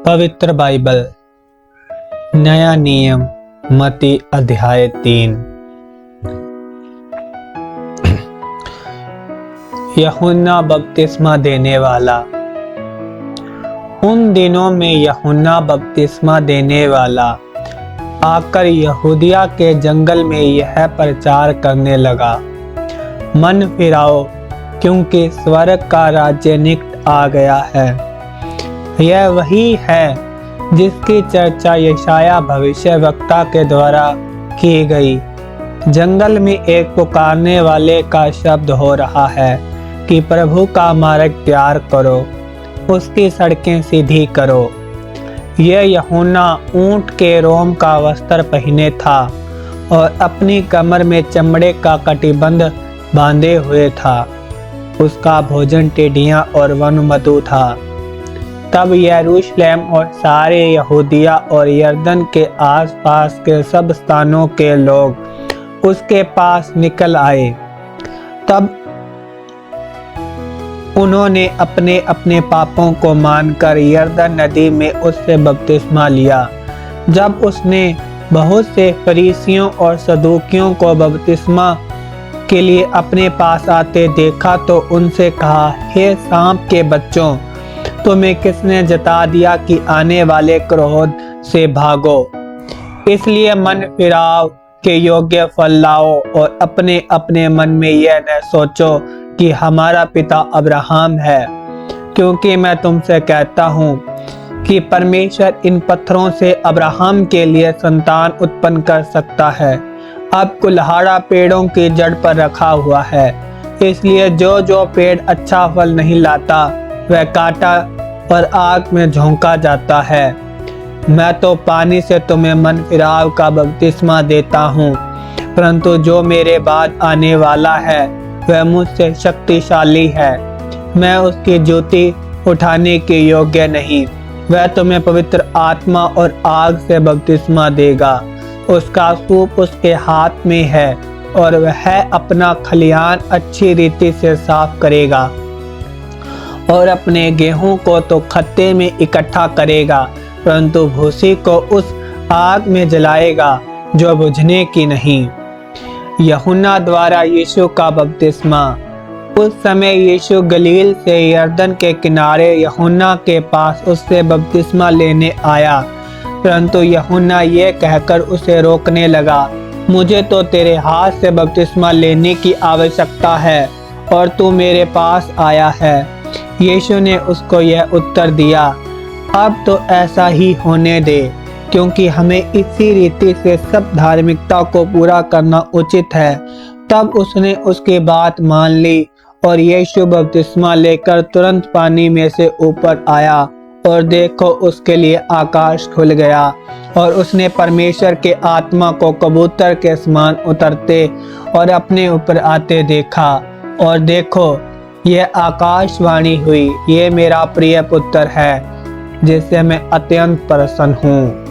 पवित्र बाइबल, नया नियम, मत्ती अध्याय 3। यूहन्ना बपतिस्मा देने वाला। उन दिनों में यूहन्ना बपतिस्मा देने वाला आकर यहूदिया के जंगल में यह प्रचार करने लगा, मन फिराओ, क्योंकि स्वर्ग का राज्य निकट आ गया है। यह वही है जिसकी चर्चा यशाया भविष्यवक्ता के द्वारा की गई। जंगल में एक पुकारने वाले का शब्द हो रहा है कि प्रभु का मार्ग तैयार करो, उसकी सड़कें सीधी करो। यह यूहन्ना ऊंट के रोम का वस्त्र पहने था और अपनी कमर में चमड़े का कटिबंध बांधे हुए था। उसका भोजन टिड्डियां और वनमधु था। तब यरूशलेम और सारे यहूदिया और यरदन के आसपास के सब स्थानों के लोग उसके पास निकल आए। तब उन्होंने अपने अपने पापों को मानकर यरदन नदी में उससे बपतिस्मा लिया। जब उसने बहुत से फरीसियों और सदूकियों को बपतिस्मा के लिए अपने पास आते देखा तो उनसे कहा, हे सांप के बच्चों, तुम्हें किसने जता दिया कि आने वाले क्रोध से भागो। इसलिए मन फिराव के योग्य फल लाओ और अपने अपने मन में यह न सोचो कि हमारा पिता अब्राहम है, क्योंकि मैं तुमसे कहता हूँ कि परमेश्वर इन पत्थरों से अब्राहम के लिए संतान उत्पन्न कर सकता है। अब कुल्हाड़ा पेड़ों की जड़ पर रखा हुआ है, इसलिए जो पेड़ अच्छा फल नहीं लाता वह काटा और आग में झोंका जाता है। मैं तो पानी से तुम्हें मन फिराव का बपतिस्मा देता हूँ, परंतु जो मेरे बाद आने वाला है वह मुझसे शक्तिशाली है। मैं उसकी जूती उठाने के योग्य नहीं। वह तुम्हें पवित्र आत्मा और आग से बपतिस्मा देगा। उसका सूप उसके हाथ में है और वह अपना खलिहान अच्छी रीति से साफ करेगा और अपने गेहूं को तो खत्ते में इकट्ठा करेगा, परंतु भूसी को उस आग में जलाएगा जो बुझने की नहीं। यूहन्ना द्वारा यीशु का बपतिस्मा। उस समय यीशु गलील से यरदन के किनारे यूहन्ना के पास उससे बपतिस्मा लेने आया, परंतु यूहन्ना ये कहकर उसे रोकने लगा, मुझे तो तेरे हाथ से बपतिस्मा लेने की आवश्यकता है और तू मेरे पास आया है। यीशु ने उसको यह उत्तर दिया, अब तो ऐसा ही होने दे, क्योंकि हमें इसी रीति से सब धार्मिकता को पूरा करना उचित है। तब उसने उसकी बात मान ली और यीशु बपतिस्मा लेकर तुरंत पानी में से ऊपर आया और देखो उसके लिए आकाश खुल गया और उसने परमेश्वर के आत्मा को कबूतर के समान उतरते और अपने ऊपर आते देखा। और देखो, यह आकाशवाणी हुई, ये मेरा प्रिय पुत्र है जिससे मैं अत्यंत प्रसन्न हूँ।